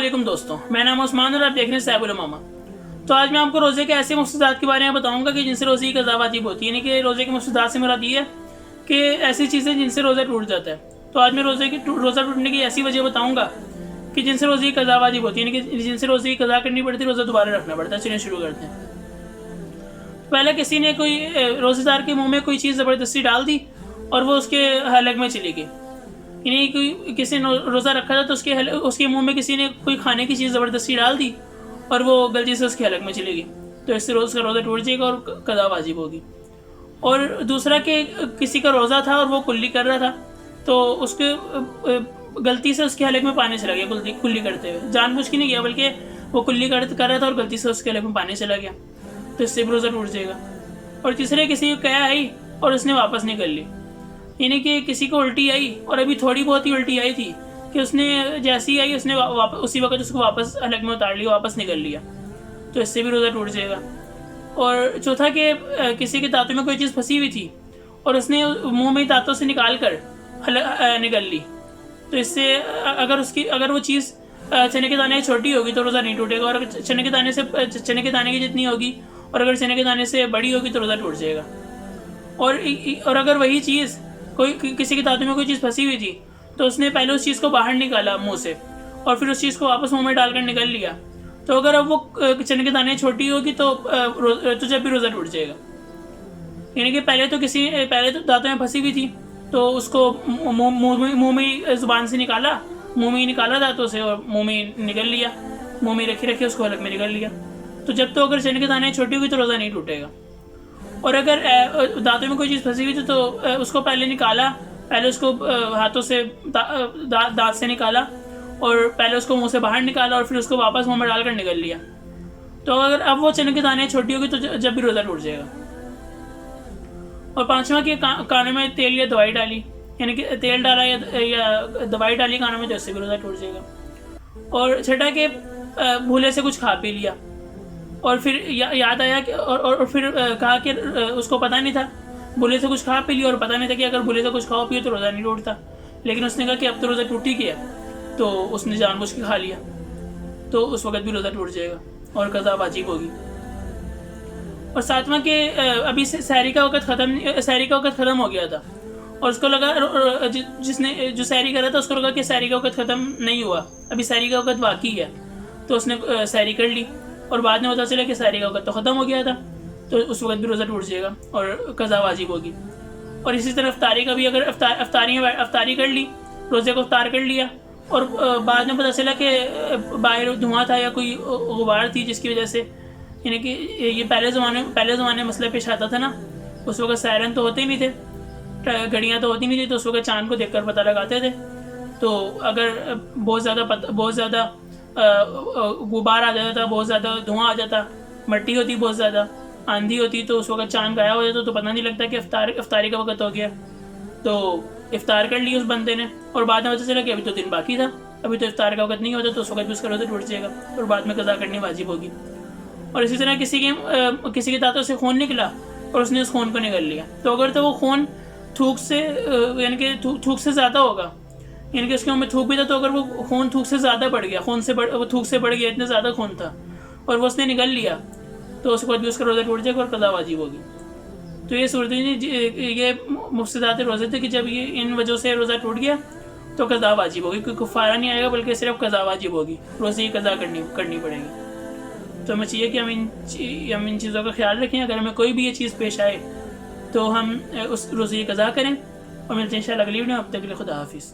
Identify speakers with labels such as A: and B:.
A: अस्सलामुअलैकुम दोस्तों, मेरा नाम उस्मान और आप देख रहे हैं सैबुल मामा। तो आज मैं आपको रोज़े के ऐसे मफसूदात के बारे में बताऊंगा कि जिनसे रोज़े की कज़ा वाजिब होती है। यानी कि रोज़े के मफसूदात से मुराद ये है कि ऐसी चीज़ें जिनसे रोज़ा टूट जाता है। तो आज मैं रोज़ा टूटने की ऐसी वजह बताऊँगा कि जिनसे रोज़े की कज़ा वाजिब होती है, यानी कि जिनसे रोज़े की कज़ा करनी पड़ती है, रोज़ा दोबारा रखना पड़ता है। चलिए शुरू करते हैं। पहले किसी ने कोई रोज़ेदार के मुँह में कोई चीज़ ज़बरदस्ती डाल दी और वो उसके हलक में चली गई। यानी कोई किसी ने रोज़ा रखा था तो उसके मुंह में किसी ने कोई खाने की चीज़ ज़बरदस्ती डाल दी और वो गलती से उसके हलक में चली गई, तो इससे रोज़ का रोज़ा टूट जाएगा और कज़ा वाजिब होगी। और दूसरा कि किसी का रोज़ा था और वो कुल्ली कर रहा था, तो उसके गलती से उसके हलक में पानी चला गया। कुल्ली करते हुए जानबूझ के नहीं गया, बल्कि वो कुल्ली कर रहा था और गलती से उसके हलक में पानी चला गया, तो इससे भी रोज़ा टूट जाएगा। और तीसरे किसी को क्या आई और उसने वापस नहीं कर ली, यानी कि किसी को उल्टी आई और अभी थोड़ी बहुत ही उल्टी आई थी कि उसने जैसी आई उसने उसी वक्त उसको वापस हलक में उतार लिया, वापस निकल लिया, तो इससे भी रोज़ा टूट जाएगा। और चौथा कि किसी के दांतों में कोई चीज़ फंसी हुई थी और उसने मुंह में दांतों से निकाल कर निकल ली, तो इससे अगर वो चीज़ चने के दाने छोटी होगी तो रोज़ा नहीं टूटेगा, और चने के दाने की जितनी होगी और अगर चने के दाने से बड़ी होगी तो रोज़ा टूट जाएगा। और अगर वही चीज़ किसी के दांतों में कोई चीज़ फंसी हुई थी तो उसने पहले उस चीज़ को बाहर निकाला मुंह से और फिर उस चीज़ को वापस मुंह में डालकर निकल लिया, तो अगर अब वो चने के दाने छोटी होगी तो जब भी रोज़ा टूट जाएगा। यानी कि पहले तो दांतों में फंसी हुई थी तो उसको मुंह में ज़ुबान से निकाला, मुंह में ही निकाला दांतों से और मुंह में निकल लिया, मुंह में रखे उसको हलक में निकल लिया, तो जब तो अगर चने के दाने छोटी हुई तो रोज़ा नहीं टूटेगा। और अगर दांतों में कोई चीज़ फंसी हुई थी तो उसको पहले उसको हाथों से दांत से निकाला और पहले उसको मुंह से बाहर निकाला और फिर उसको वापस मुंह में डालकर निकल लिया, तो अगर अब वो चने के दाने छोटी होगी तो जब भी रोज़ा टूट जाएगा। और पांचवा कि कानों में तेल या दवाई डाली, यानी कि तेल डाला या दवाई डाली कानों में, तो इससे भी रोज़ा टूट जाएगा। और छठा कि भूले से कुछ खा पी लिया और फिर याद आया कि और फिर कहा कि उसको पता नहीं था, भूले से कुछ खा पी लिया और पता नहीं था कि अगर भूले से कुछ खाओ पियो तो रोज़ा नहीं टूटता, लेकिन उसने कहा कि अब तो रोज़ा टूट ही गया, तो उसने जानबूझ के खा लिया, तो उस वक्त भी रोज़ा टूट जाएगा और कज़ा वाजिब होगी। और सातवां कि अभी से सहरी का वक्त ख़त्म हो गया था और उसको लगा, जिसने जो सहरी कर रहा था उसको लगा कि सहरी का वक्त ख़त्म नहीं हुआ, अभी सहरी का वक्त बाकी है, तो उसने सहरी कर ली और बाद में पता चला कि सहरी का वक्त तो ख़त्म हो गया था, तो उस वक्त भी रोज़ा टूट जाएगा और कज़ा वाजिब होगी। और इसी तरह अफ्तारी का भी, अगर अफ्तारी कर ली, रोज़े को अफ्तार कर लिया और बाद में पता चला कि बाहर धुआं था या कोई गुबार थी जिसकी वजह से, यानी कि ये पहले ज़माने में मसला पेश आता था ना, उस वक्त सायरन तो होते ही नहीं थे, घड़ियाँ तो होती नहीं थी, तो उस वक्त चाँद को देखकर पता लगाते थे। तो अगर बहुत ज़्यादा गुबार आ जाता था, बहुत ज़्यादा धुआं आ जाता, मट्टी होती बहुत ज़्यादा, आंधी होती, तो उस वक्त चाँद गायब हो जाता, तो पता नहीं लगता कि इफ्तारी का वक्त हो गया, तो इफ्तार कर ली उस बंदे ने और बाद में पता चला कि अभी तो दिन बाकी था, अभी तो इफ्तार का वक्त नहीं होता, तो उस वक्त भी उसका रोज़ा टूट जाएगा और बाद में कज़ा करनी वाजिब होगी। और इसी तरह किसी के दांतों से खून निकला और उसने उस खून को निकल लिया, तो अगर तो वो खून थूक से ज़्यादा होगा, यानी कि उसके मुँह में थूक भी था, तो अगर वो खून थूक से ज़्यादा बढ़ गया, वो थूक से बढ़ गया, इतना ज़्यादा खून था और वो उसने निकल लिया, तो उसके बाद भी उसका रोज़ा टूट जाएगा और कज़ा वाजिब होगी। तो ये सूरत ये मुफ्सदात रोज़े थे कि जब ये इन वजहों से रोज़ा टूट गया तो कज़ा वाजिब होगी, क्योंकि कुफ़ारा नहीं आएगा बल्कि सिर्फ कज़ा वाजिब होगी, रोज़े की कज़ा करनी पड़ेगी। तो हमें चाहिए कि हम इन चीज़ों का ख्याल रखें, अगर हमें कोई भी ये चीज़ पेश आए तो हम उस रोज़े की कज़ा करें। और मिलते हैं इंशाअल्लाह अगली वीडियो में, अब तक के लिए खुदा हाफिज़।